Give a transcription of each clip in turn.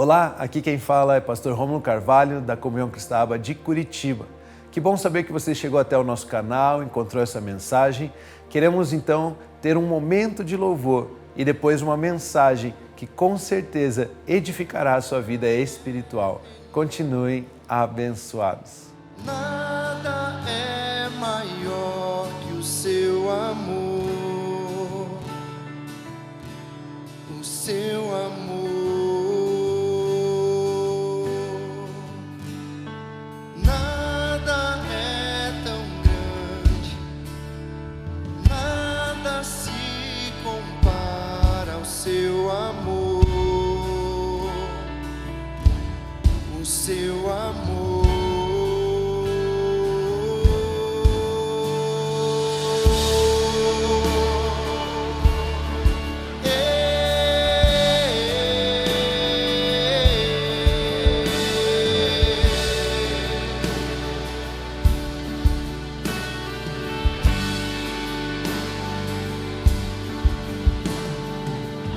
Olá, aqui quem fala é pastor Rômulo Carvalho, da Comunhão Cristã de Curitiba. Que bom saber que você chegou até o nosso canal, encontrou essa mensagem. Queremos então ter um momento de louvor e depois uma mensagem que com certeza edificará a sua vida espiritual. Continuem abençoados. Nada é maior que o seu amor, o seu amor. Nada é tão grande, nada se compara ao seu amor, o seu amor.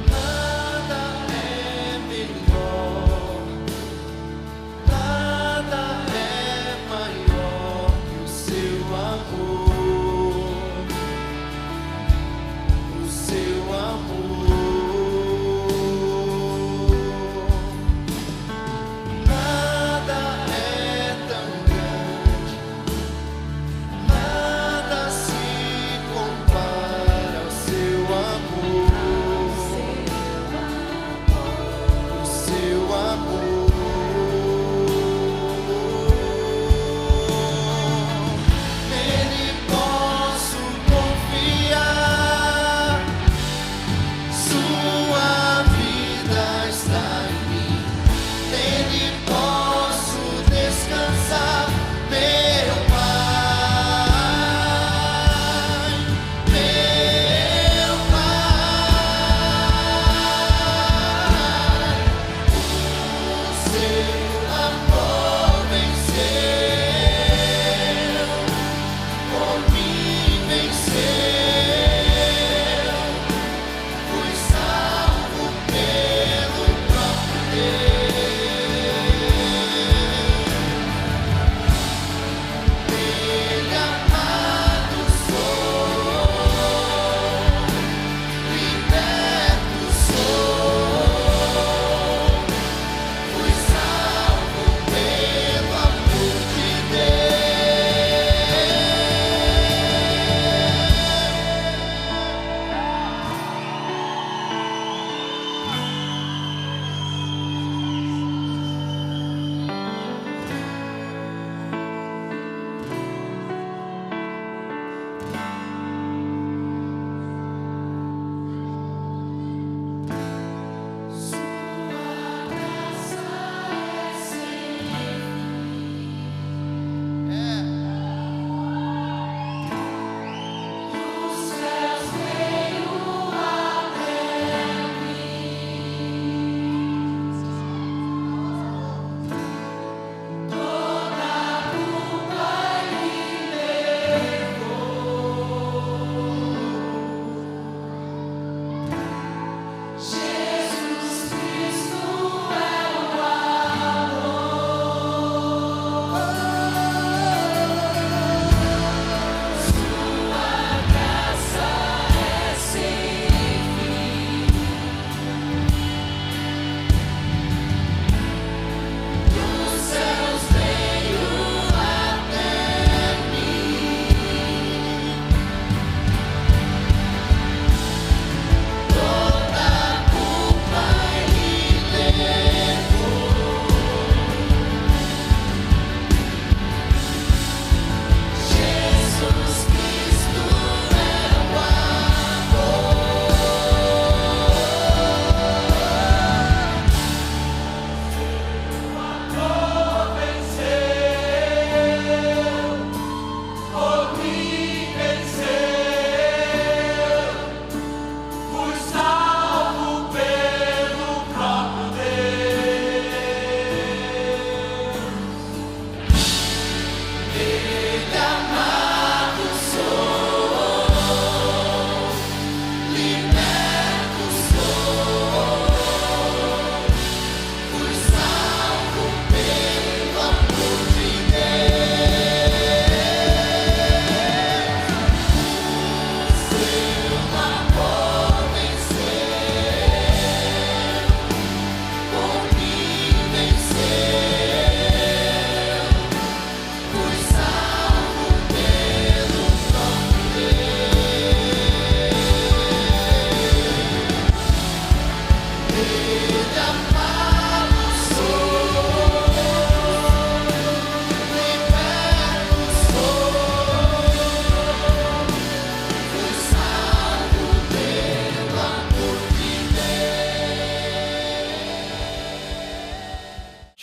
Nada é melhor,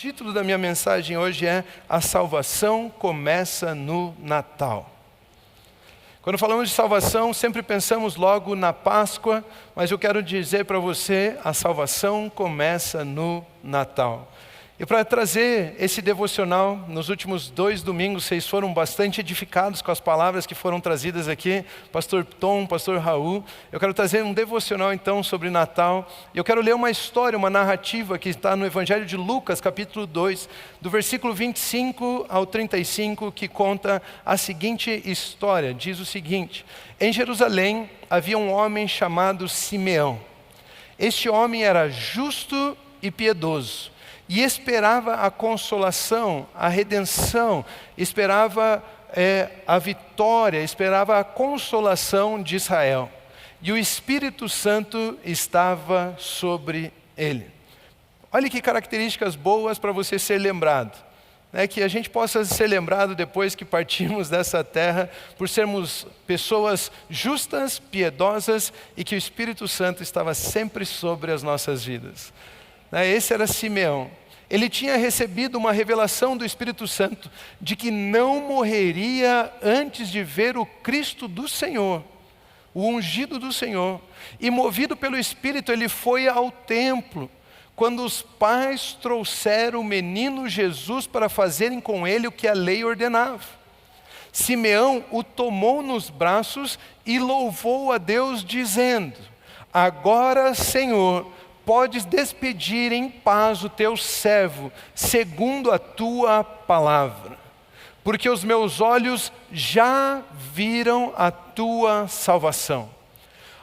título da minha mensagem hoje é A Salvação Começa no Natal. Quando falamos de salvação, sempre pensamos logo na Páscoa, mas eu quero dizer para você, a salvação começa no Natal. E para trazer esse devocional, nos últimos 2 domingos, vocês foram bastante edificados com as palavras que foram trazidas aqui, Pastor Tom, Pastor Raul. Eu quero trazer um devocional então sobre Natal. E eu quero ler uma história, uma narrativa que está no Evangelho de Lucas, capítulo 2, do versículo 25 ao 35, que conta a seguinte história. Diz o seguinte: em Jerusalém havia um homem chamado Simeão. Este homem era justo e piedoso, e esperava a consolação, a redenção, esperava a vitória, esperava a consolação de Israel. E o Espírito Santo estava sobre ele. Olha que características boas para você ser lembrado. Que a gente possa ser lembrado depois que partimos dessa terra, por sermos pessoas justas, piedosas, e que o Espírito Santo estava sempre sobre as nossas vidas. Esse era Simeão. Ele tinha recebido uma revelação do Espírito Santo de que não morreria antes de ver o Cristo do Senhor, o ungido do Senhor. E movido pelo Espírito, ele foi ao templo, quando os pais trouxeram o menino Jesus para fazerem com ele o que a lei ordenava. Simeão o tomou nos braços e louvou a Deus, dizendo: agora, Senhor, podes despedir em paz o teu servo, segundo a tua palavra, porque os meus olhos já viram a tua salvação,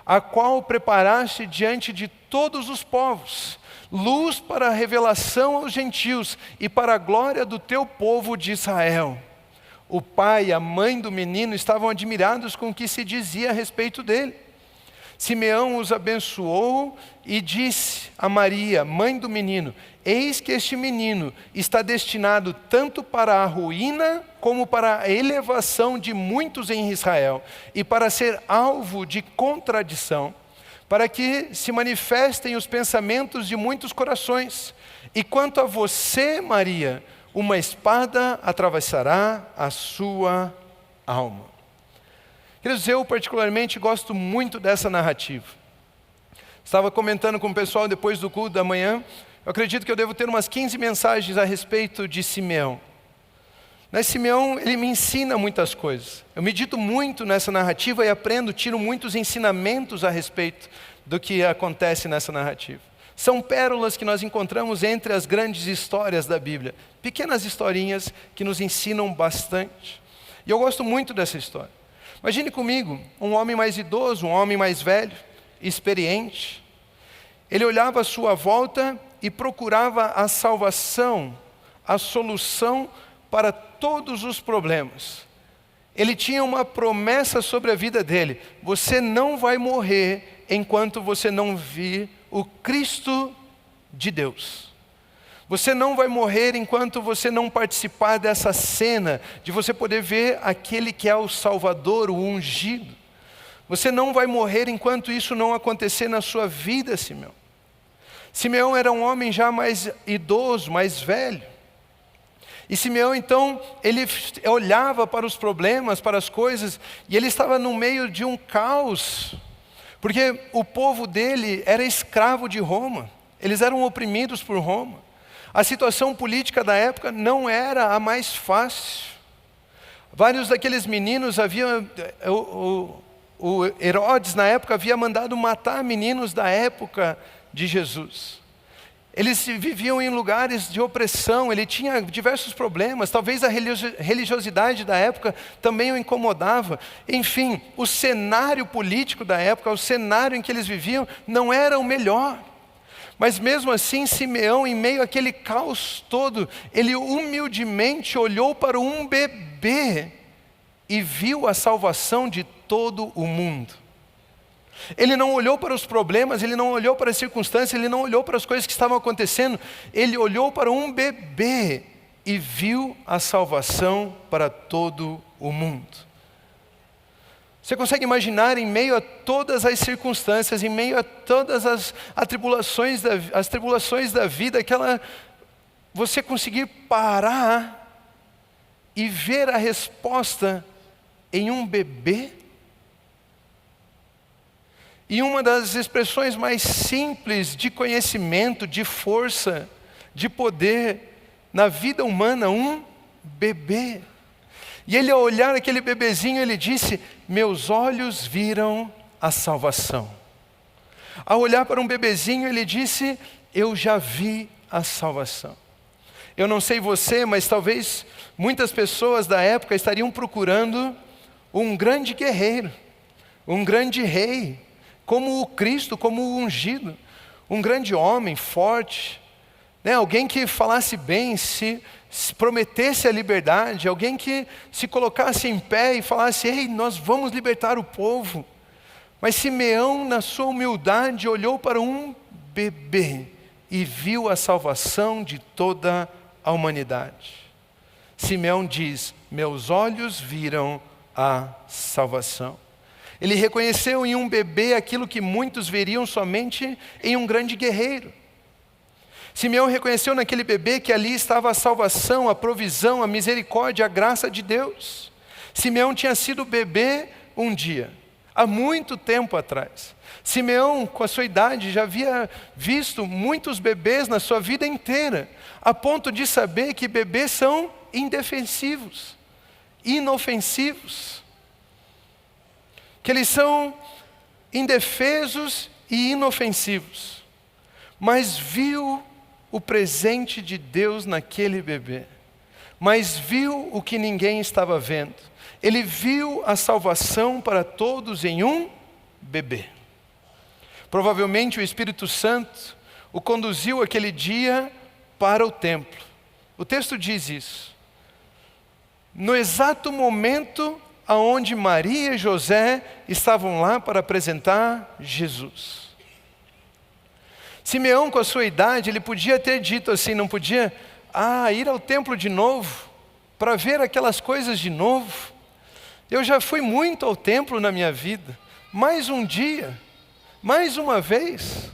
a qual preparaste diante de todos os povos, luz para a revelação aos gentios e para a glória do teu povo de Israel. O pai e a mãe do menino estavam admirados com o que se dizia a respeito dele. Simeão os abençoou e disse a Maria, mãe do menino: eis que este menino está destinado tanto para a ruína como para a elevação de muitos em Israel, e para ser alvo de contradição, para que se manifestem os pensamentos de muitos corações. E quanto a você, Maria, uma espada atravessará a sua alma. Queridos, eu particularmente gosto muito dessa narrativa. Estava comentando com o pessoal depois do culto da manhã, eu acredito que eu devo ter umas 15 mensagens a respeito de Simeão. Simeão, ele me ensina muitas coisas. Eu medito muito nessa narrativa e aprendo, tiro muitos ensinamentos a respeito do que acontece nessa narrativa. São pérolas que nós encontramos entre as grandes histórias da Bíblia. Pequenas historinhas que nos ensinam bastante. E eu gosto muito dessa história. Imagine comigo, um homem mais idoso, um homem mais velho, experiente. Ele olhava à sua volta e procurava a salvação, a solução para todos os problemas. Ele tinha uma promessa sobre a vida dele: você não vai morrer enquanto você não vir o Cristo de Deus. Você não vai morrer enquanto você não participar dessa cena, de você poder ver aquele que é o Salvador, o ungido. Você não vai morrer enquanto isso não acontecer na sua vida, Simeão. Simeão era um homem já mais idoso, mais velho. E Simeão, então, ele olhava para os problemas, para as coisas, e ele estava no meio de um caos, porque o povo dele era escravo de Roma. Eles eram oprimidos por Roma. A situação política da época não era a mais fácil. Vários daqueles meninos o Herodes na época havia mandado matar meninos da época de Jesus. Eles viviam em lugares de opressão, ele tinha diversos problemas, talvez a religiosidade da época também o incomodava. Enfim, o cenário político da época, o cenário em que eles viviam, não era o melhor. Mas mesmo assim, Simeão, em meio àquele caos todo, ele humildemente olhou para um bebê e viu a salvação de todo o mundo. Ele não olhou para os problemas, ele não olhou para as circunstâncias, ele não olhou para as coisas que estavam acontecendo. Ele olhou para um bebê e viu a salvação para todo o mundo. Você consegue imaginar, em meio a todas as circunstâncias, em meio a todas as tribulações da vida, você conseguir parar e ver a resposta em um bebê? E uma das expressões mais simples de conhecimento, de força, de poder na vida humana, um bebê. E ele, ao olhar aquele bebezinho, ele disse: meus olhos viram a salvação. Ao olhar para um bebezinho, ele disse: eu já vi a salvação. Eu não sei você, mas talvez muitas pessoas da época estariam procurando um grande guerreiro, um grande rei, como o Cristo, como o ungido, um grande homem forte, né? Alguém que falasse bem, se prometesse a liberdade, alguém que se colocasse em pé e falasse: ei, nós vamos libertar o povo. Mas Simeão, na sua humildade, olhou para um bebê e viu a salvação de toda a humanidade. Simeão diz: meus olhos viram a salvação. Ele reconheceu em um bebê aquilo que muitos veriam somente em um grande guerreiro. Simeão reconheceu naquele bebê que ali estava a salvação, a provisão, a misericórdia, a graça de Deus. Simeão tinha sido bebê um dia, há muito tempo atrás. Simeão, com a sua idade, já havia visto muitos bebês na sua vida inteira, a ponto de saber que bebês são indefensivos, inofensivos, que eles são indefesos e inofensivos. Mas viu o presente de Deus naquele bebê, mas viu o que ninguém estava vendo. Ele viu a salvação para todos em um bebê. Provavelmente o Espírito Santo o conduziu aquele dia para o templo. O texto diz isso. No exato momento aonde Maria e José estavam lá para apresentar Jesus. Simeão, com a sua idade, ele podia ter dito assim, não podia? Ir ao templo de novo, para ver aquelas coisas de novo. Eu já fui muito ao templo na minha vida, mais um dia, mais uma vez.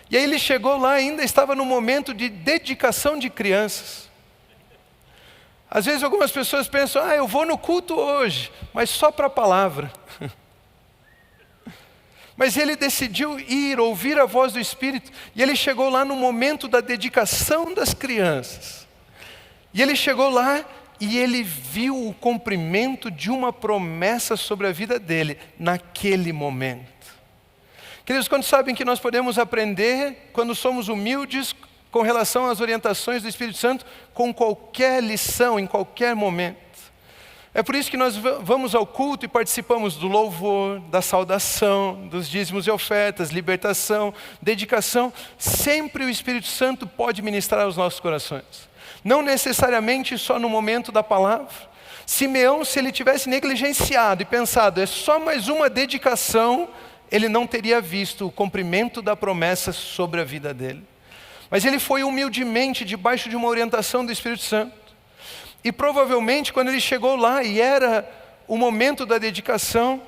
E aí ele chegou lá, ainda estava no momento de dedicação de crianças. Às vezes algumas pessoas pensam: eu vou no culto hoje, mas só para a palavra. Mas ele decidiu ir, ouvir a voz do Espírito, e ele chegou lá no momento da dedicação das crianças. E ele chegou lá e ele viu o cumprimento de uma promessa sobre a vida dele, naquele momento. Queridos, quando sabem que nós podemos aprender, quando somos humildes, com relação às orientações do Espírito Santo, com qualquer lição, em qualquer momento. É por isso que nós vamos ao culto e participamos do louvor, da saudação, dos dízimos e ofertas, libertação, dedicação. Sempre o Espírito Santo pode ministrar aos nossos corações. Não necessariamente só no momento da palavra. Simeão, se ele tivesse negligenciado e pensado, é só mais uma dedicação, ele não teria visto o cumprimento da promessa sobre a vida dele. Mas ele foi humildemente debaixo de uma orientação do Espírito Santo. E provavelmente quando ele chegou lá e era o momento da dedicação,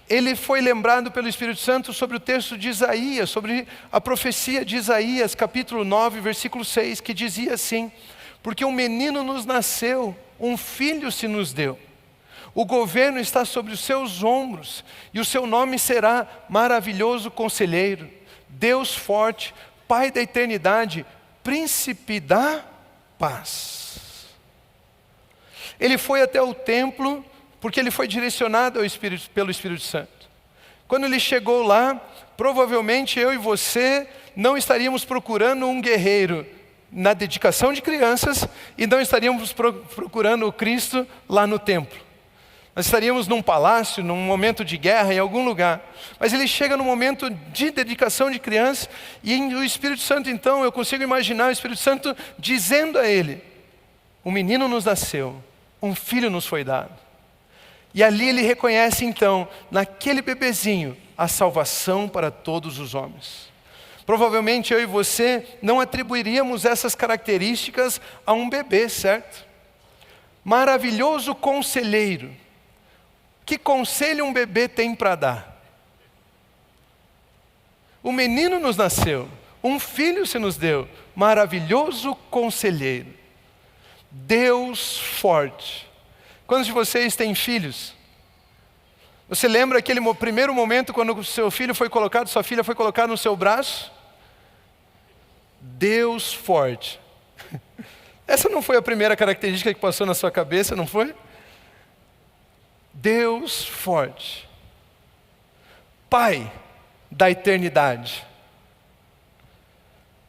ele foi lembrado pelo Espírito Santo sobre o texto de Isaías, sobre a profecia de Isaías, capítulo 9, versículo 6, que dizia assim: porque um menino nos nasceu, um filho se nos deu. O governo está sobre os seus ombros, e o seu nome será Maravilhoso Conselheiro, Deus Forte, Pai da Eternidade, Príncipe da Paz. Ele foi até o templo, porque ele foi direcionado pelo Espírito Santo. Quando ele chegou lá, provavelmente eu e você não estaríamos procurando um guerreiro na dedicação de crianças, e não estaríamos procurando o Cristo lá no templo. Nós estaríamos num palácio, num momento de guerra, em algum lugar. Mas ele chega no momento de dedicação de criança, e o Espírito Santo, então, eu consigo imaginar o Espírito Santo dizendo a ele: um menino nos nasceu, um filho nos foi dado. E ali ele reconhece, então, naquele bebezinho, a salvação para todos os homens. Provavelmente eu e você não atribuiríamos essas características a um bebê, certo? Maravilhoso Conselheiro. Que conselho um bebê tem para dar? O menino nos nasceu, um filho se nos deu, maravilhoso conselheiro, Deus forte. Quantos de vocês têm filhos? Você lembra aquele primeiro momento quando o seu filho foi colocado, sua filha foi colocada no seu braço? Deus forte. Essa não foi a primeira característica que passou na sua cabeça, não foi? Deus forte. Pai da eternidade.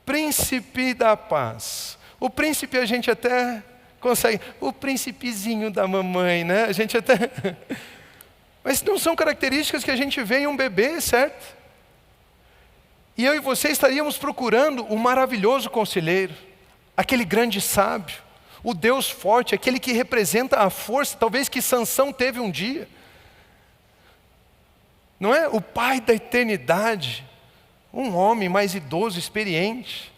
Príncipe da paz. O príncipe a gente até consegue. O príncipezinho da mamãe, né? A gente até... Mas não são características que a gente vê em um bebê, certo? E eu e você estaríamos procurando o maravilhoso conselheiro, aquele grande sábio, o Deus forte, aquele que representa a força, talvez que Sansão teve um dia. Não é? O pai da eternidade, um homem mais idoso, experiente.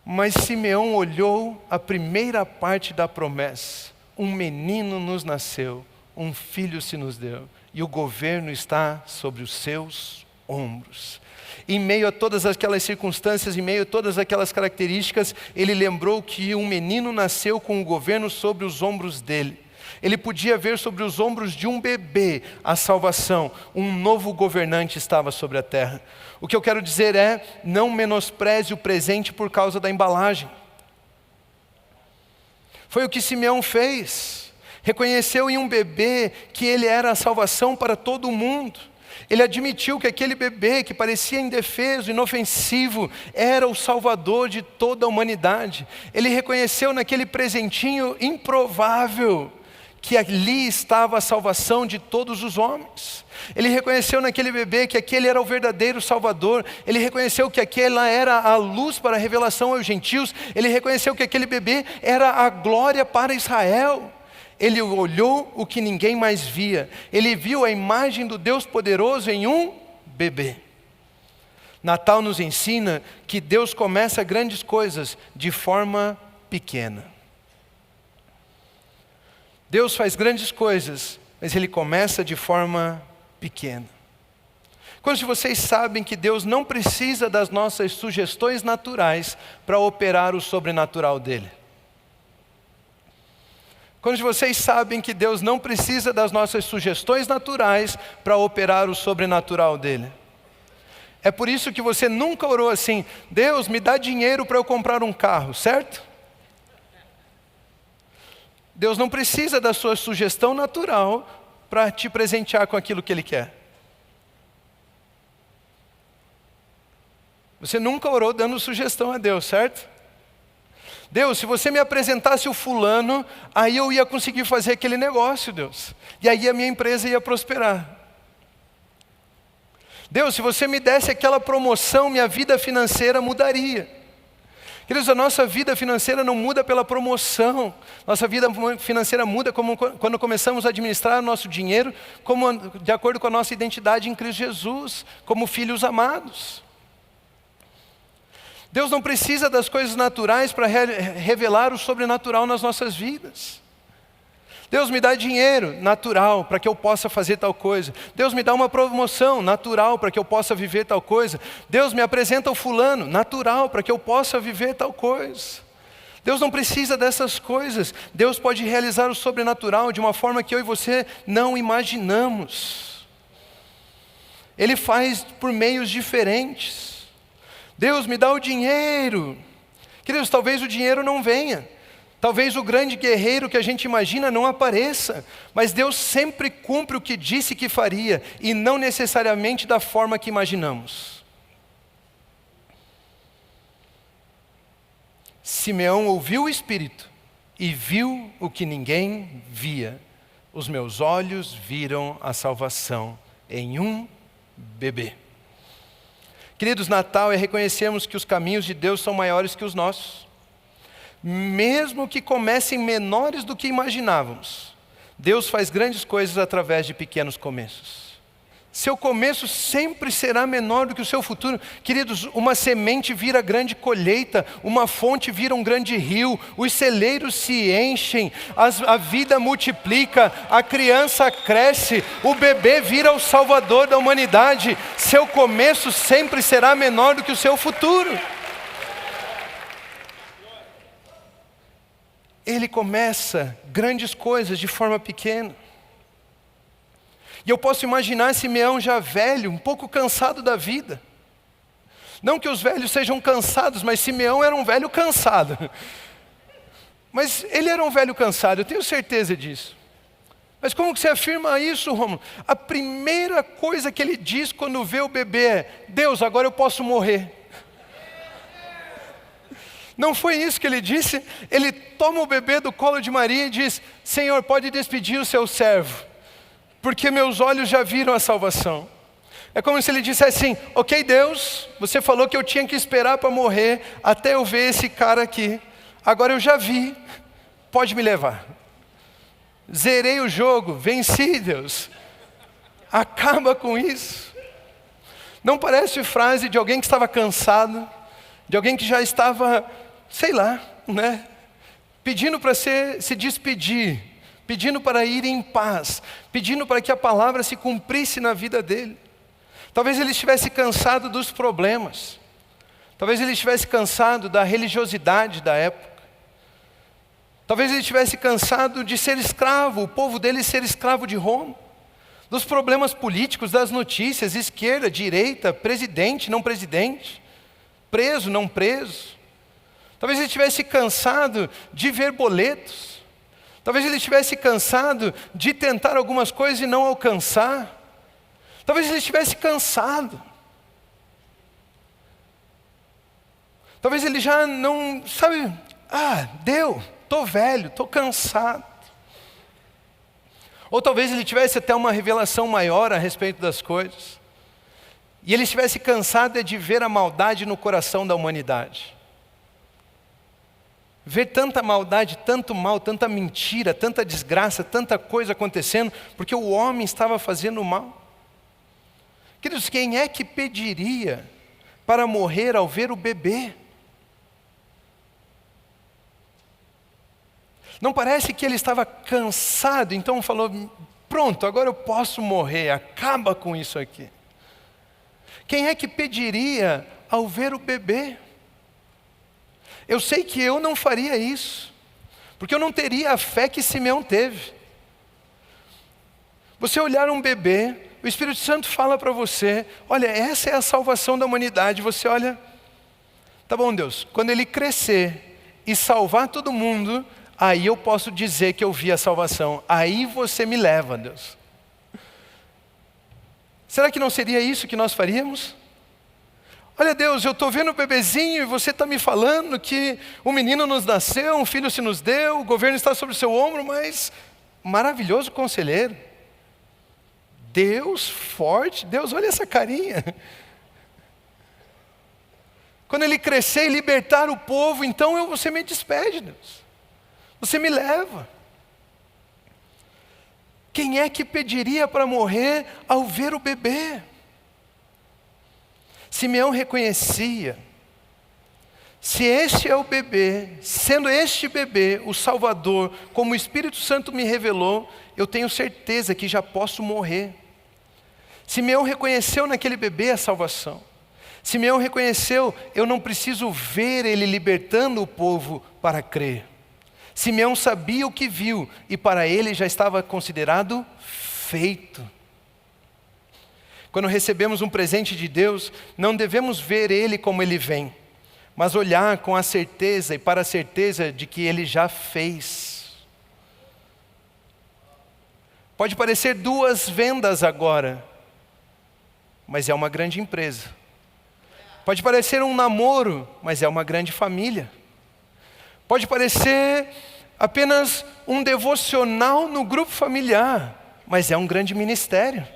Mas Simeão olhou a primeira parte da promessa. Um menino nos nasceu, um filho se nos deu, e o governo está sobre os seus ombros. Em meio a todas aquelas circunstâncias, em meio a todas aquelas características, ele lembrou que um menino nasceu com o governo sobre os ombros dele. Ele podia ver sobre os ombros de um bebê a salvação. Um novo governante estava sobre a terra. O que eu quero dizer é, não menospreze o presente por causa da embalagem. Foi o que Simeão fez. Reconheceu em um bebê que ele era a salvação para todo mundo. Ele admitiu que aquele bebê que parecia indefeso, inofensivo, era o salvador de toda a humanidade. Ele reconheceu naquele presentinho improvável que ali estava a salvação de todos os homens. Ele reconheceu naquele bebê que aquele era o verdadeiro Salvador. Ele reconheceu que aquela era a luz para a revelação aos gentios. Ele reconheceu que aquele bebê era a glória para Israel. Ele olhou o que ninguém mais via. Ele viu a imagem do Deus poderoso em um bebê. Natal nos ensina que Deus começa grandes coisas de forma pequena. Deus faz grandes coisas, mas Ele começa de forma pequena. Quantos de vocês sabem que Deus não precisa das nossas sugestões naturais para operar o sobrenatural dEle? Quantos de vocês sabem que Deus não precisa das nossas sugestões naturais para operar o sobrenatural dEle? É por isso que você nunca orou assim, Deus me dá dinheiro para eu comprar um carro, certo? Deus não precisa da sua sugestão natural para te presentear com aquilo que Ele quer. Você nunca orou dando sugestão a Deus, certo? Deus, se você me apresentasse o fulano, aí eu ia conseguir fazer aquele negócio, Deus. E aí a minha empresa ia prosperar. Deus, se você me desse aquela promoção, minha vida financeira mudaria. Queridos, a nossa vida financeira não muda pela promoção. Nossa vida financeira muda quando começamos a administrar o nosso dinheiro de acordo com a nossa identidade em Cristo Jesus, como filhos amados. Deus não precisa das coisas naturais para revelar o sobrenatural nas nossas vidas. Deus me dá dinheiro natural para que eu possa fazer tal coisa. Deus me dá uma promoção natural para que eu possa viver tal coisa. Deus me apresenta o fulano natural para que eu possa viver tal coisa. Deus não precisa dessas coisas. Deus pode realizar o sobrenatural de uma forma que eu e você não imaginamos. Ele faz por meios diferentes. Deus me dá o dinheiro. Queridos, talvez o dinheiro não venha. Talvez o grande guerreiro que a gente imagina não apareça. Mas Deus sempre cumpre o que disse que faria. E não necessariamente da forma que imaginamos. Simeão ouviu o Espírito e viu o que ninguém via. Os meus olhos viram a salvação em um bebê. Queridos, Natal é reconhecermos que os caminhos de Deus são maiores que os nossos. Mesmo que comecem menores do que imaginávamos, Deus faz grandes coisas através de pequenos começos. Seu começo sempre será menor do que o seu futuro. Queridos, uma semente vira grande colheita, uma fonte vira um grande rio, os celeiros se enchem, a vida multiplica, a criança cresce, o bebê vira o salvador da humanidade. Seu começo sempre será menor do que o seu futuro. ele começa grandes coisas de forma pequena. E eu posso imaginar Simeão já velho, um pouco cansado da vida. Não que os velhos sejam cansados, mas Simeão era um velho cansado. Mas ele era um velho cansado, eu tenho certeza disso. Mas como que você afirma isso, Rômulo? A primeira coisa que ele diz quando vê o bebê é: Deus, agora eu posso morrer. Não foi isso que ele disse. Ele toma o bebê do colo de Maria e diz: Senhor, pode despedir o seu servo, porque meus olhos já viram a salvação. É como se ele dissesse assim: ok, Deus, você falou que eu tinha que esperar para morrer até eu ver esse cara aqui. Agora eu já vi, pode me levar. Zerei o jogo, venci, Deus. Acaba com isso. Não parece frase de alguém que estava cansado, de alguém que já estava, sei lá, né? Pedindo para se despedir, pedindo para ir em paz, pedindo para que a palavra se cumprisse na vida dele. Talvez ele estivesse cansado dos problemas. Talvez ele estivesse cansado da religiosidade da época. Talvez ele estivesse cansado de ser escravo, o povo dele ser escravo de Roma. Dos problemas políticos, das notícias, esquerda, direita, presidente, não presidente, preso, não preso. Talvez ele estivesse cansado de ver boletos. Talvez ele estivesse cansado de tentar algumas coisas e não alcançar. Talvez ele estivesse cansado. Talvez ele já não, sabe, deu, estou velho, estou cansado. Ou talvez ele tivesse até uma revelação maior a respeito das coisas. E ele estivesse cansado de ver a maldade no coração da humanidade. Ver tanta maldade, tanto mal, tanta mentira, tanta desgraça, tanta coisa acontecendo, porque o homem estava fazendo mal. Queridos, quem é que pediria para morrer ao ver o bebê? Não parece que ele estava cansado, então falou: pronto, agora eu posso morrer, acaba com isso aqui. Quem é que pediria ao ver o bebê? Eu sei que eu não faria isso, porque eu não teria a fé que Simeão teve. Você olhar um bebê, o Espírito Santo fala para você: olha, essa é a salvação da humanidade. Você olha, tá bom, Deus, quando ele crescer e salvar todo mundo, aí eu posso dizer que eu vi a salvação. Aí você me leva, Deus. Será que não seria isso que nós faríamos? Olha, Deus, eu estou vendo o bebezinho e você está me falando que um menino nos nasceu, um filho se nos deu, o governo está sobre o seu ombro, mas maravilhoso conselheiro. Deus forte, Deus, olha essa carinha. Quando ele crescer e libertar o povo, então você me despede, Deus. Você me leva. Quem é que pediria para morrer ao ver o bebê? Simeão reconhecia: se este é o bebê, sendo este bebê o Salvador, como o Espírito Santo me revelou, eu tenho certeza que já posso morrer. Simeão reconheceu naquele bebê a salvação. Simeão reconheceu: eu não preciso ver ele libertando o povo para crer. Simeão sabia o que viu e para ele já estava considerado feito. Quando recebemos um presente de Deus, não devemos ver ele como ele vem, mas olhar com a certeza e para a certeza de que ele já fez. Pode parecer 2 vendas agora, mas é uma grande empresa. Pode parecer um namoro, mas é uma grande família. Pode parecer apenas um devocional no grupo familiar, mas é um grande ministério.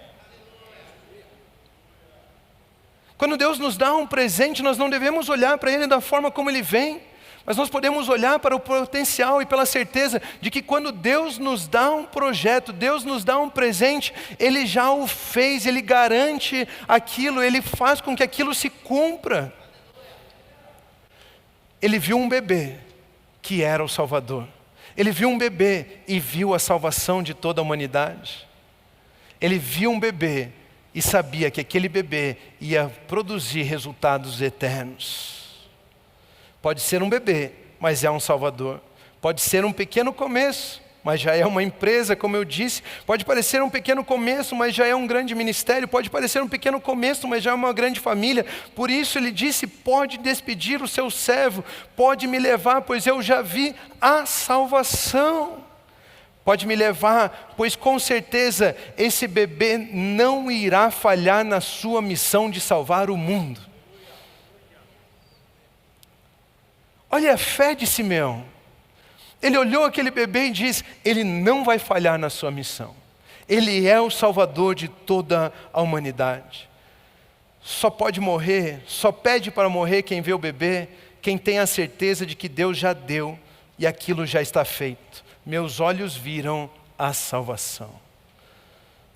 Quando Deus nos dá um presente, nós não devemos olhar para ele da forma como ele vem, mas nós podemos olhar para o potencial e pela certeza de que quando Deus nos dá um projeto, Deus nos dá um presente, Ele já o fez, Ele garante aquilo, Ele faz com que aquilo se cumpra. Ele viu um bebê que era o Salvador. Ele viu um bebê e viu a salvação de toda a humanidade. Ele viu um bebê e sabia que aquele bebê ia produzir resultados eternos. Pode ser um bebê, mas é um Salvador. Pode ser um pequeno começo, mas já é uma empresa, como eu disse. Pode parecer um pequeno começo, mas já é um grande ministério. Pode parecer um pequeno começo, mas já é uma grande família. Por isso ele disse, pode despedir o seu servo, pode me levar, pois eu já vi a salvação. Pode me levar, pois com certeza esse bebê não irá falhar na sua missão de salvar o mundo. Olha a fé de Simeão. Ele olhou aquele bebê e disse, ele não vai falhar na sua missão. Ele é o Salvador de toda a humanidade. Só pode morrer, só pede para morrer quem vê o bebê, quem tem a certeza de que Deus já deu e aquilo já está feito. Meus olhos viram a salvação.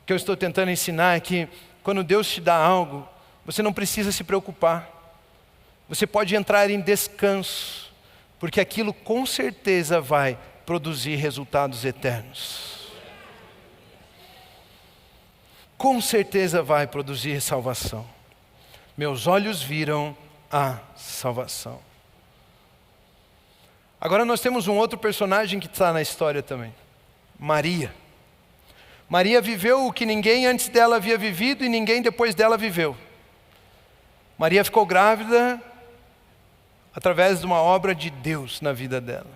O que eu estou tentando ensinar é que quando Deus te dá algo, você não precisa se preocupar. Você pode entrar em descanso, porque aquilo com certeza vai produzir resultados eternos. Com certeza vai produzir salvação. Meus olhos viram a salvação. Agora nós temos um outro personagem que está na história também. Maria. Maria viveu o que ninguém antes dela havia vivido e ninguém depois dela viveu. Maria ficou grávida através de uma obra de Deus na vida dela.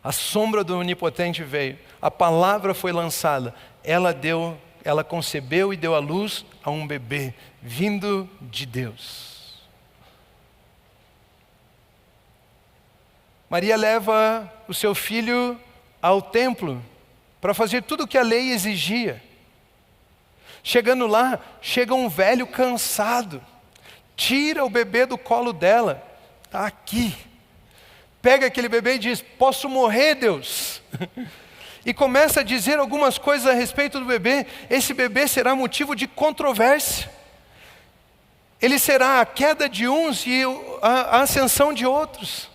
A sombra do Onipotente veio, a palavra foi lançada, ela concebeu e deu à luz a um bebê vindo de Deus. Maria leva o seu filho ao templo para fazer tudo o que a lei exigia. Chegando lá, chega um velho cansado, tira o bebê do colo dela, está aqui. Pega aquele bebê e diz, posso morrer, Deus? E começa a dizer algumas coisas a respeito do bebê. Esse bebê será motivo de controvérsia. Ele será a queda de uns e a ascensão de outros.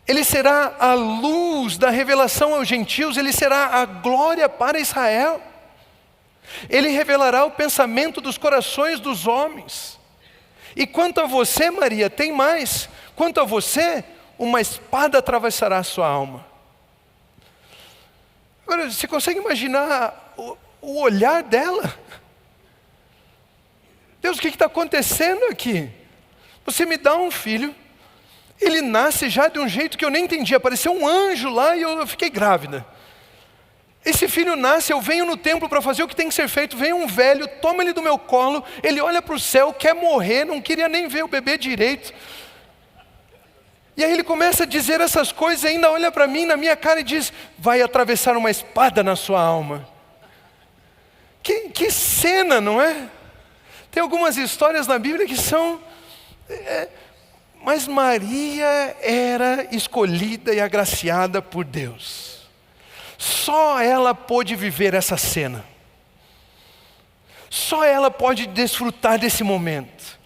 Ele será a luz da revelação aos gentios, ele será a glória para Israel. Ele revelará o pensamento dos corações dos homens. E quanto a você, Maria, tem mais. Quanto a você, uma espada atravessará a sua alma. Agora, você consegue imaginar o olhar dela? Deus, o que está acontecendo aqui? Você me dá um filho, ele nasce já de um jeito que eu nem entendi. Apareceu um anjo lá e eu fiquei grávida. Esse filho nasce, eu venho no templo para fazer o que tem que ser feito, vem um velho, toma ele do meu colo, ele olha para o céu, quer morrer, não queria nem ver o bebê direito. E aí ele começa a dizer essas coisas, ainda olha para mim, na minha cara e diz, vai atravessar uma espada na sua alma. Que cena, não é? Tem algumas histórias na Bíblia que são... Mas Maria era escolhida e agraciada por Deus. Só ela pôde viver essa cena. Só ela pode desfrutar desse momento.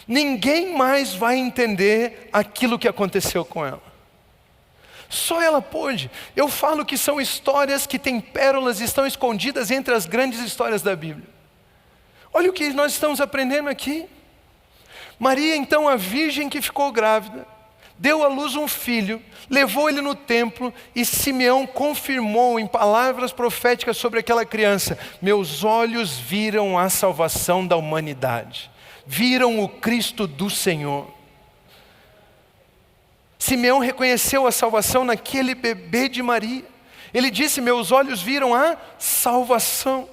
Ninguém mais vai entender aquilo que aconteceu com ela. Só ela pôde. Eu falo que são histórias que têm pérolas e estão escondidas entre as grandes histórias da Bíblia. Olha o que nós estamos aprendendo aqui. Maria, então, a virgem que ficou grávida, deu à luz um filho, levou ele no templo e Simeão confirmou em palavras proféticas sobre aquela criança: meus olhos viram a salvação da humanidade, viram o Cristo do Senhor. Simeão reconheceu a salvação naquele bebê de Maria. Ele disse, meus olhos viram a salvação.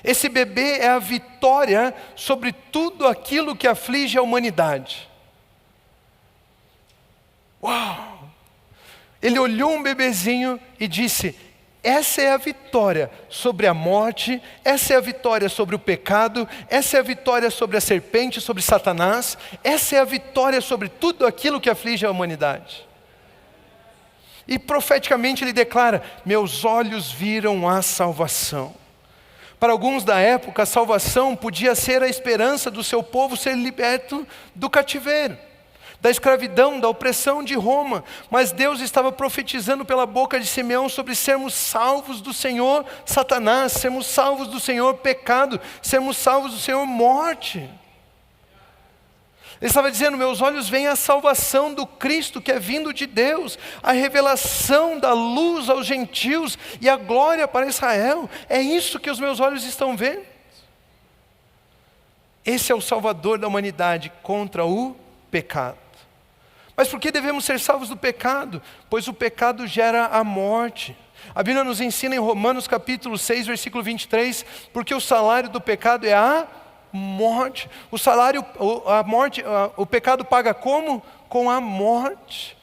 Esse bebê é a vitória sobre tudo aquilo que aflige a humanidade. Uau! Ele olhou um bebezinho e disse, essa é a vitória sobre a morte, essa é a vitória sobre o pecado, essa é a vitória sobre a serpente, sobre Satanás, essa é a vitória sobre tudo aquilo que aflige a humanidade. E profeticamente ele declara, meus olhos viram a salvação. Para alguns da época, a salvação podia ser a esperança do seu povo ser liberto do cativeiro, da escravidão, da opressão de Roma. Mas Deus estava profetizando pela boca de Simeão sobre sermos salvos do Senhor Satanás, sermos salvos do Senhor pecado, sermos salvos do Senhor morte. Ele estava dizendo, meus olhos veem a salvação do Cristo que é vindo de Deus, a revelação da luz aos gentios e a glória para Israel. É isso que os meus olhos estão vendo. Esse é o Salvador da humanidade contra o pecado. Mas por que devemos ser salvos do pecado? Pois o pecado gera a morte. A Bíblia nos ensina em Romanos capítulo 6, versículo 23, porque o salário do pecado é a morte. O pecado paga como? Com a morte.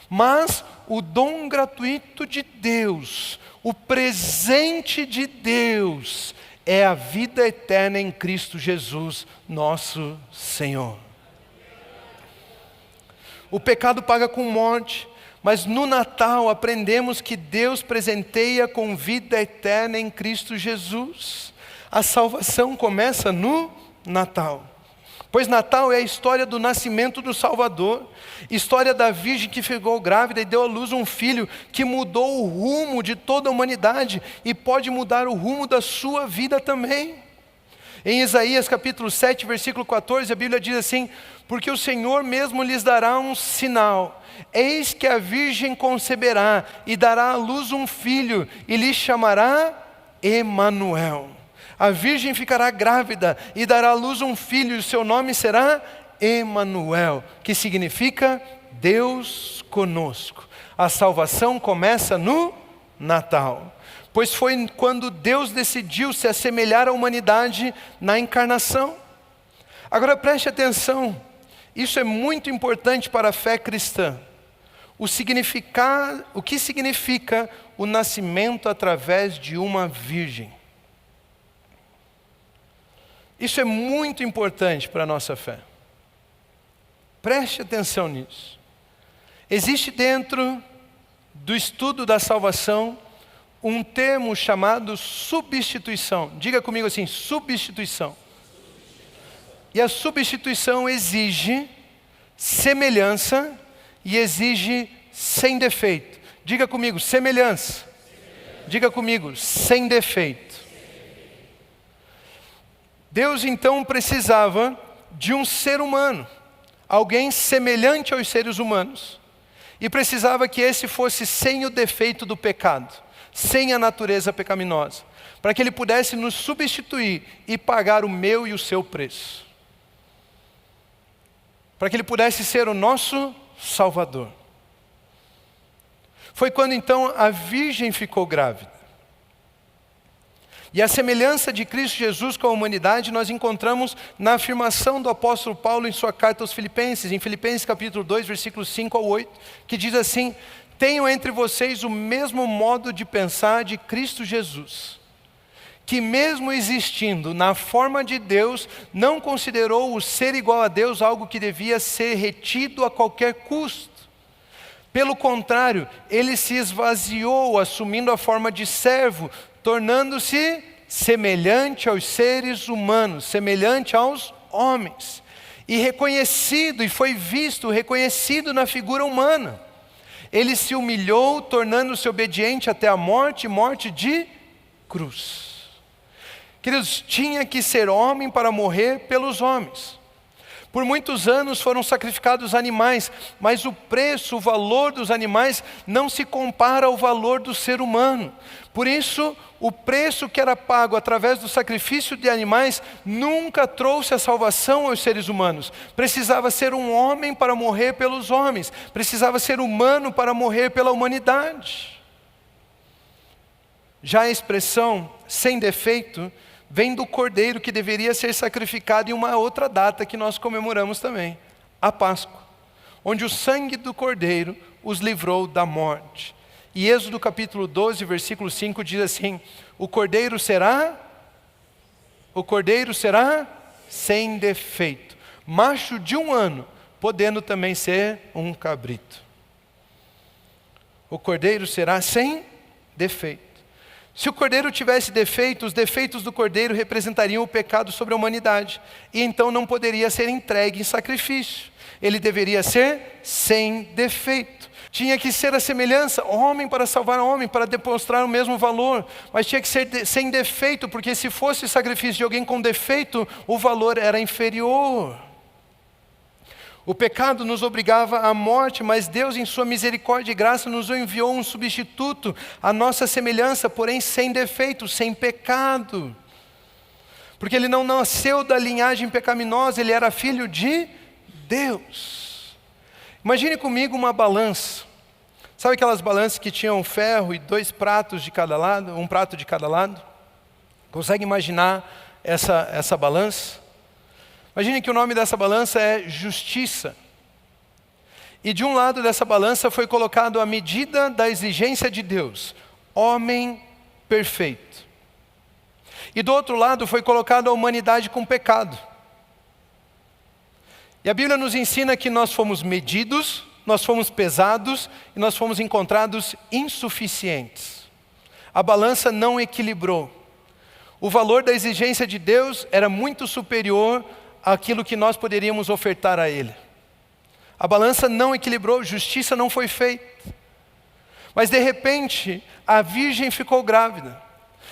Mas o dom gratuito de Deus, o presente de Deus, é a vida eterna em Cristo Jesus, nosso Senhor. O pecado paga com morte, mas no Natal aprendemos que Deus presenteia com vida eterna em Cristo Jesus. A salvação começa no Natal. Pois Natal é a história do nascimento do Salvador, história da virgem que ficou grávida e deu à luz um filho que mudou o rumo de toda a humanidade e pode mudar o rumo da sua vida também. Em Isaías capítulo 7, versículo 14, a Bíblia diz assim, porque o Senhor mesmo lhes dará um sinal, eis que a virgem conceberá e dará à luz um filho e lhe chamará Emanuel. A virgem ficará grávida e dará à luz um filho e o seu nome será Emanuel, que significa Deus conosco. A salvação começa no Natal. Pois foi quando Deus decidiu se assemelhar à humanidade na encarnação. Agora preste atenção, isso é muito importante para a fé cristã. O que significa o nascimento através de uma virgem? Isso é muito importante para a nossa fé. Preste atenção nisso. Existe dentro do estudo da salvação um termo chamado substituição. Diga comigo assim, substituição. E a substituição exige semelhança e exige sem defeito. Diga comigo, semelhança. Diga comigo, sem defeito. Deus então precisava de um ser humano, alguém semelhante aos seres humanos, e precisava que esse fosse sem o defeito do pecado, sem a natureza pecaminosa, para que ele pudesse nos substituir e pagar o meu e o seu preço. Para que ele pudesse ser o nosso Salvador. Foi quando então a virgem ficou grávida. E a semelhança de Cristo Jesus com a humanidade nós encontramos na afirmação do apóstolo Paulo em sua carta aos Filipenses, em Filipenses capítulo 2, versículos 5 ao 8, que diz assim: tenham entre vocês o mesmo modo de pensar de Cristo Jesus, que mesmo existindo na forma de Deus, não considerou o ser igual a Deus algo que devia ser retido a qualquer custo. Pelo contrário, ele se esvaziou, assumindo a forma de servo, tornando-se semelhante aos seres humanos, semelhante aos homens. E reconhecido na figura humana. Ele se humilhou, tornando-se obediente até a morte, morte de cruz. Queridos, tinha que ser homem para morrer pelos homens. Por muitos anos foram sacrificados animais, mas o preço, o valor dos animais não se compara ao valor do ser humano. Por isso, o preço que era pago através do sacrifício de animais nunca trouxe a salvação aos seres humanos. Precisava ser um homem para morrer pelos homens. Precisava ser humano para morrer pela humanidade. Já a expressão sem defeito vem do cordeiro que deveria ser sacrificado em uma outra data que nós comemoramos também, a Páscoa, onde o sangue do cordeiro os livrou da morte. E Êxodo capítulo 12, versículo 5 diz assim: o cordeiro será sem defeito, macho de 1 ano, podendo também ser um cabrito. O cordeiro será sem defeito. Se o cordeiro tivesse defeito, os defeitos do cordeiro representariam o pecado sobre a humanidade, e então não poderia ser entregue em sacrifício. Ele deveria ser sem defeito. Tinha que ser a semelhança, homem para salvar homem, para demonstrar o mesmo valor, mas tinha que ser sem defeito, porque se fosse sacrifício de alguém com defeito, o valor era inferior. O pecado nos obrigava à morte, mas Deus, em sua misericórdia e graça, nos enviou um substituto, à nossa semelhança, porém sem defeito, sem pecado. Porque ele não nasceu da linhagem pecaminosa, ele era filho de Deus. Imagine comigo uma balança. Sabe aquelas balanças que tinham ferro e 2 pratos de cada lado, um prato de cada lado? Consegue imaginar essa balança? Imagine que o nome dessa balança é justiça. E de um lado dessa balança foi colocado a medida da exigência de Deus, homem perfeito. E do outro lado foi colocado a humanidade com pecado. E a Bíblia nos ensina que nós fomos medidos, nós fomos pesados e nós fomos encontrados insuficientes. A balança não equilibrou. O valor da exigência de Deus era muito superior àquilo que nós poderíamos ofertar a Ele. A balança não equilibrou, justiça não foi feita. Mas de repente, a virgem ficou grávida.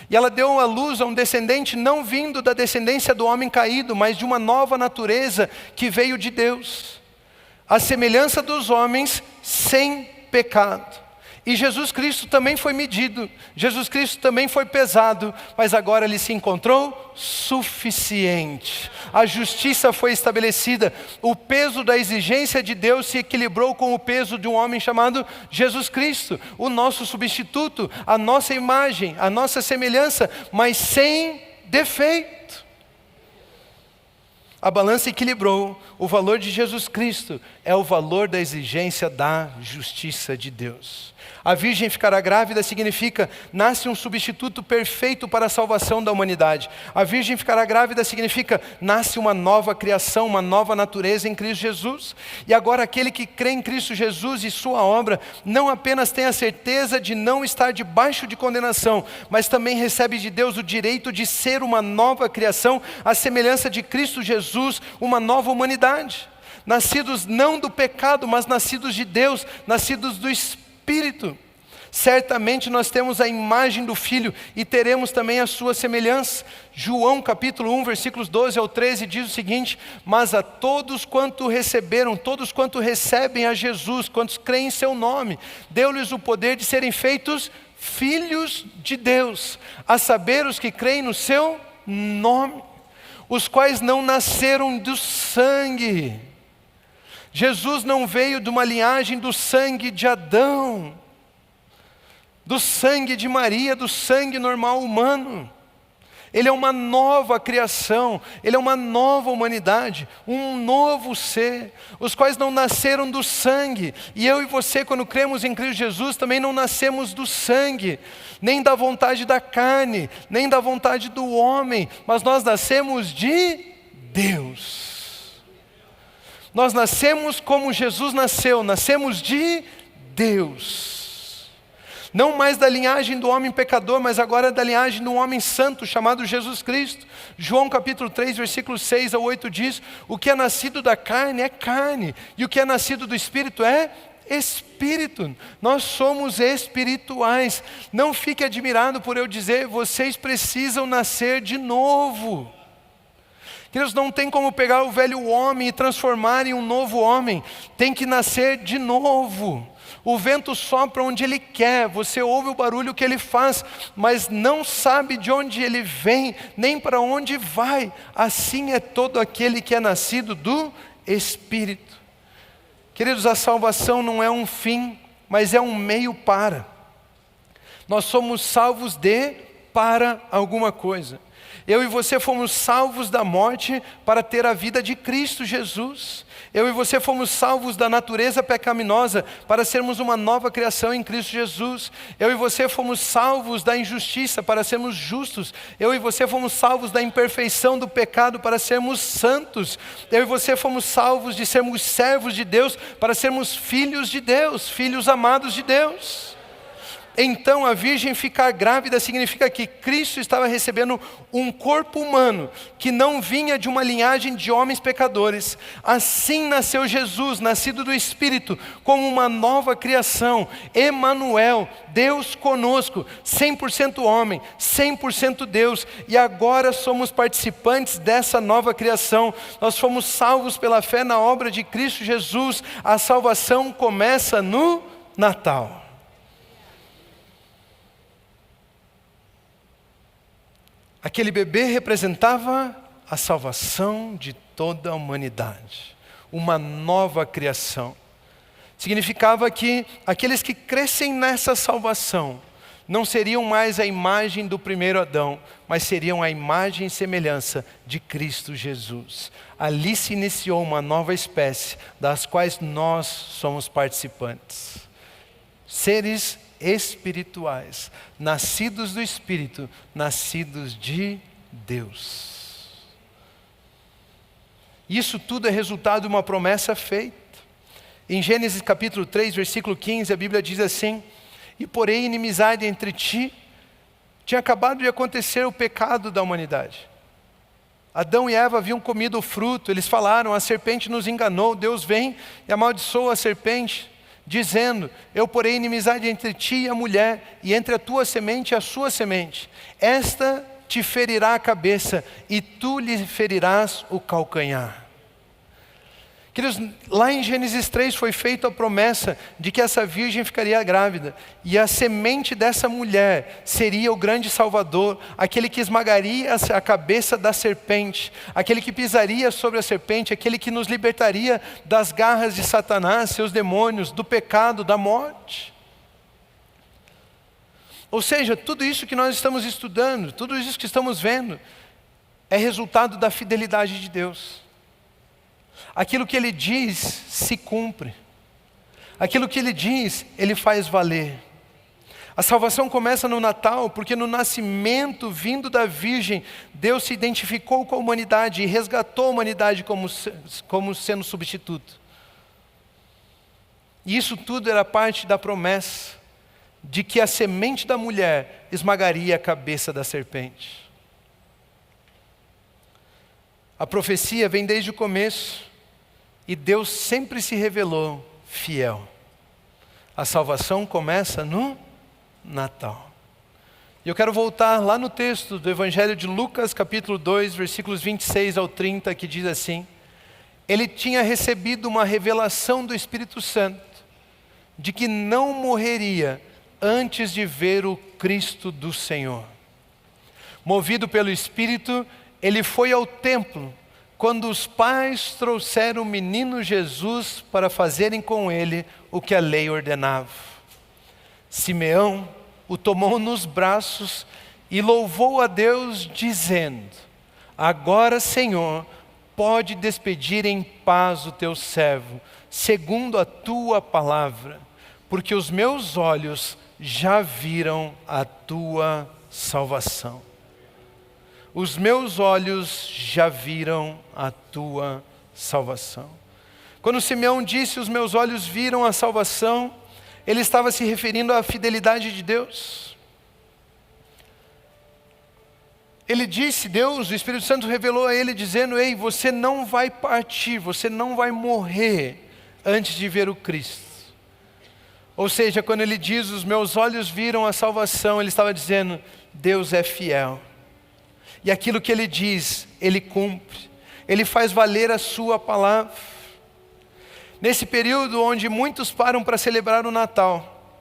E ela deu à luz a um descendente não vindo da descendência do homem caído, mas de uma nova natureza que veio de Deus. A semelhança dos homens sem pecado. E Jesus Cristo também foi medido, Jesus Cristo também foi pesado, mas agora ele se encontrou suficiente. A justiça foi estabelecida, o peso da exigência de Deus se equilibrou com o peso de um homem chamado Jesus Cristo, o nosso substituto, a nossa imagem, a nossa semelhança, mas sem defeito. A balança equilibrou, o valor de Jesus Cristo é o valor da exigência da justiça de Deus. A virgem ficará grávida significa, nasce um substituto perfeito para a salvação da humanidade. A virgem ficará grávida significa, nasce uma nova criação, uma nova natureza em Cristo Jesus. E agora aquele que crê em Cristo Jesus e sua obra, não apenas tem a certeza de não estar debaixo de condenação, mas também recebe de Deus o direito de ser uma nova criação, à semelhança de Cristo Jesus, uma nova humanidade. Nascidos não do pecado, mas nascidos de Deus, nascidos do Espírito. Certamente nós temos a imagem do Filho e teremos também a sua semelhança. João capítulo 1, versículos 12 ao 13 diz o seguinte: mas a todos quanto receberam, todos quanto recebem a Jesus, quantos creem em seu nome, deu-lhes o poder de serem feitos filhos de Deus, a saber os que creem no seu nome, os quais não nasceram do sangue. Jesus não veio de uma linhagem do sangue de Adão, do sangue de Maria, do sangue normal humano. Ele é uma nova criação, ele é uma nova humanidade, um novo ser, os quais não nasceram do sangue. E eu e você, quando cremos em Cristo Jesus, também não nascemos do sangue, nem da vontade da carne, nem da vontade do homem, mas nós nascemos de Deus. Nós nascemos como Jesus nasceu, nascemos de Deus. Não mais da linhagem do homem pecador, mas agora da linhagem do homem santo, chamado Jesus Cristo. João capítulo 3, versículos 6 ao 8 diz: o que é nascido da carne é carne, e o que é nascido do Espírito é Espírito. Nós somos espirituais. Não fique admirado por eu dizer, vocês precisam nascer de novo. Deus não tem como pegar o velho homem e transformar em um novo homem. Tem que nascer de novo. O vento sopra onde ele quer, você ouve o barulho que ele faz, mas não sabe de onde ele vem, nem para onde vai. Assim é todo aquele que é nascido do Espírito. Queridos, a salvação não é um fim, mas é um meio para. Nós somos salvos para alguma coisa. Eu e você fomos salvos da morte para ter a vida de Cristo Jesus. Eu e você fomos salvos da natureza pecaminosa para sermos uma nova criação em Cristo Jesus. Eu e você fomos salvos da injustiça para sermos justos. Eu e você fomos salvos da imperfeição do pecado para sermos santos. Eu e você fomos salvos de sermos servos de Deus para sermos filhos de Deus, filhos amados de Deus. Então, a virgem ficar grávida significa que Cristo estava recebendo um corpo humano que não vinha de uma linhagem de homens pecadores. Assim nasceu Jesus, nascido do Espírito, como uma nova criação. Emanuel, Deus conosco, 100% homem, 100% Deus. E agora somos participantes dessa nova criação. Nós fomos salvos pela fé na obra de Cristo Jesus. A salvação começa no Natal. Aquele bebê representava a salvação de toda a humanidade, uma nova criação. Significava que aqueles que crescem nessa salvação não seriam mais a imagem do primeiro Adão, mas seriam a imagem e semelhança de Cristo Jesus. Ali se iniciou uma nova espécie, das quais nós somos participantes. Seres espirituais, nascidos do Espírito, nascidos de Deus. Isso tudo é resultado de uma promessa feita. Em Gênesis capítulo 3, versículo 15, a Bíblia diz assim: e porém inimizade entre ti. Tinha acabado de acontecer o pecado da humanidade. Adão e Eva haviam comido o fruto, eles falaram, a serpente nos enganou. Deus vem e amaldiçoa a serpente, dizendo: eu porei inimizade entre ti e a mulher, e entre a tua semente e a sua semente. Esta te ferirá a cabeça, e tu lhe ferirás o calcanhar. Queridos, lá em Gênesis 3 foi feita a promessa de que essa virgem ficaria grávida, e a semente dessa mulher seria o grande Salvador, aquele que esmagaria a cabeça da serpente, aquele que pisaria sobre a serpente, aquele que nos libertaria das garras de Satanás, seus demônios, do pecado, da morte. Ou seja, tudo isso que nós estamos estudando, tudo isso que estamos vendo, é resultado da fidelidade de Deus. Aquilo que Ele diz se cumpre. Aquilo que Ele diz, Ele faz valer. A salvação começa no Natal, porque no nascimento vindo da Virgem, Deus se identificou com a humanidade e resgatou a humanidade como sendo substituto. E isso tudo era parte da promessa de que a semente da mulher esmagaria a cabeça da serpente. A profecia vem desde o começo. E Deus sempre se revelou fiel. A salvação começa no Natal. E eu quero voltar lá no texto do Evangelho de Lucas, capítulo 2, versículos 26 ao 30, que diz assim: ele tinha recebido uma revelação do Espírito Santo, de que não morreria antes de ver o Cristo do Senhor. Movido pelo Espírito, ele foi ao templo, quando os pais trouxeram o menino Jesus para fazerem com ele o que a lei ordenava. Simeão o tomou nos braços e louvou a Deus, dizendo: agora, Senhor, pode despedir em paz o teu servo, segundo a tua palavra, porque os meus olhos já viram a tua salvação. Os meus olhos já viram a tua salvação. Quando Simeão disse, os meus olhos viram a salvação, ele estava se referindo à fidelidade de Deus. Ele disse, Deus, o Espírito Santo revelou a ele dizendo: ei, você não vai partir, você não vai morrer antes de ver o Cristo. Ou seja, quando ele diz, os meus olhos viram a salvação, ele estava dizendo, Deus é fiel. E aquilo que Ele diz, Ele cumpre. Ele faz valer a sua palavra. Nesse período onde muitos param para celebrar o Natal,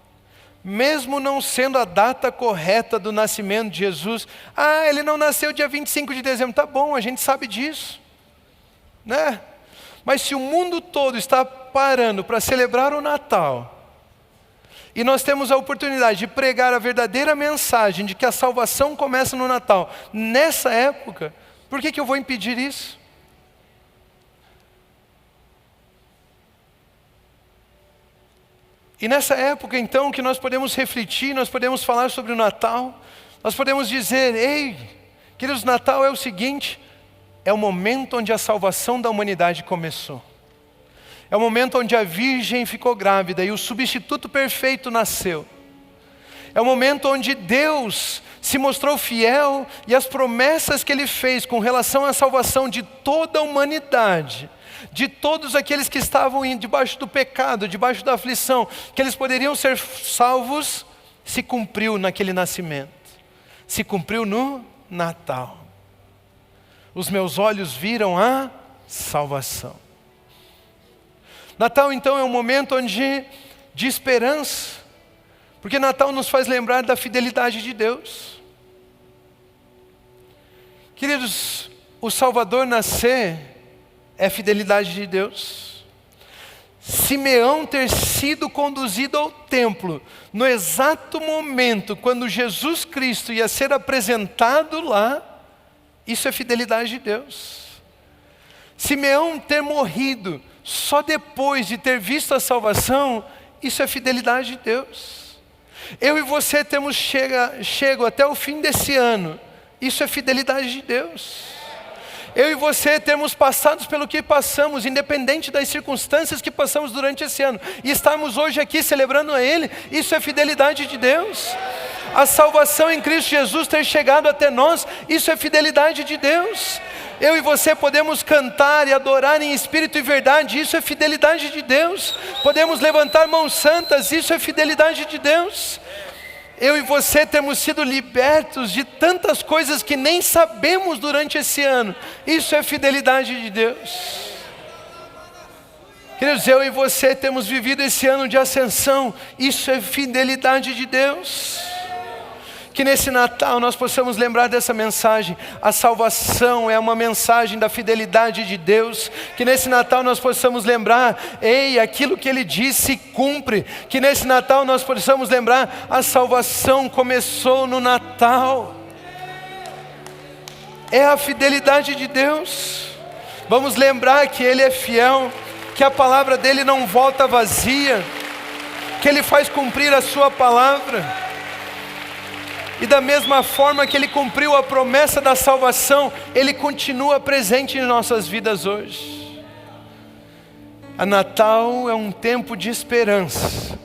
mesmo não sendo a data correta do nascimento de Jesus, ele não nasceu dia 25 de dezembro, tá bom, a gente sabe disso, né? Mas se o mundo todo está parando para celebrar o Natal, e nós temos a oportunidade de pregar a verdadeira mensagem de que a salvação começa no Natal, nessa época, por que eu vou impedir isso? E nessa época então que nós podemos refletir, nós podemos falar sobre o Natal, nós podemos dizer, ei, queridos, Natal é o seguinte, é o momento onde a salvação da humanidade começou. É o momento onde a virgem ficou grávida e o substituto perfeito nasceu. É o momento onde Deus se mostrou fiel e as promessas que Ele fez com relação à salvação de toda a humanidade, de todos aqueles que estavam debaixo do pecado, debaixo da aflição, que eles poderiam ser salvos, se cumpriu naquele nascimento, se cumpriu no Natal. Os meus olhos viram a salvação. Natal então é um momento de esperança, porque Natal nos faz lembrar da fidelidade de Deus. Queridos, o Salvador nascer é fidelidade de Deus. Simeão ter sido conduzido ao templo no exato momento quando Jesus Cristo ia ser apresentado lá, isso é fidelidade de Deus. Simeão ter morrido só depois de ter visto a salvação, isso é fidelidade de Deus. Eu e você temos chego até o fim desse ano, isso é fidelidade de Deus. Eu e você temos passado pelo que passamos, independente das circunstâncias que passamos durante esse ano, e estarmos hoje aqui celebrando a Ele, isso é fidelidade de Deus. A salvação em Cristo Jesus ter chegado até nós, isso é fidelidade de Deus. Eu e você podemos cantar e adorar em espírito e verdade, isso é fidelidade de Deus. Podemos levantar mãos santas, isso é fidelidade de Deus. Eu e você temos sido libertos de tantas coisas que nem sabemos durante esse ano, isso é fidelidade de Deus. Queridos, eu e você temos vivido esse ano de ascensão, isso é fidelidade de Deus. Que nesse Natal nós possamos lembrar dessa mensagem. A salvação é uma mensagem da fidelidade de Deus. Que nesse Natal nós possamos lembrar, ei, aquilo que Ele disse se cumpre. Que nesse Natal nós possamos lembrar, a salvação começou no Natal. É a fidelidade de Deus. Vamos lembrar que Ele é fiel, que a palavra dEle não volta vazia, que Ele faz cumprir a sua palavra. E da mesma forma que Ele cumpriu a promessa da salvação, Ele continua presente em nossas vidas hoje. A Natal é um tempo de esperança,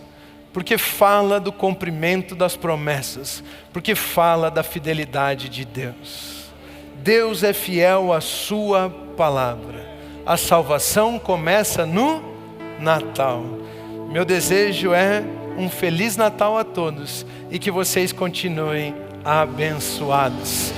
porque fala do cumprimento das promessas, porque fala da fidelidade de Deus. Deus é fiel à sua palavra. A salvação começa no Natal. Meu desejo é um Feliz Natal a todos e que vocês continuem abençoados.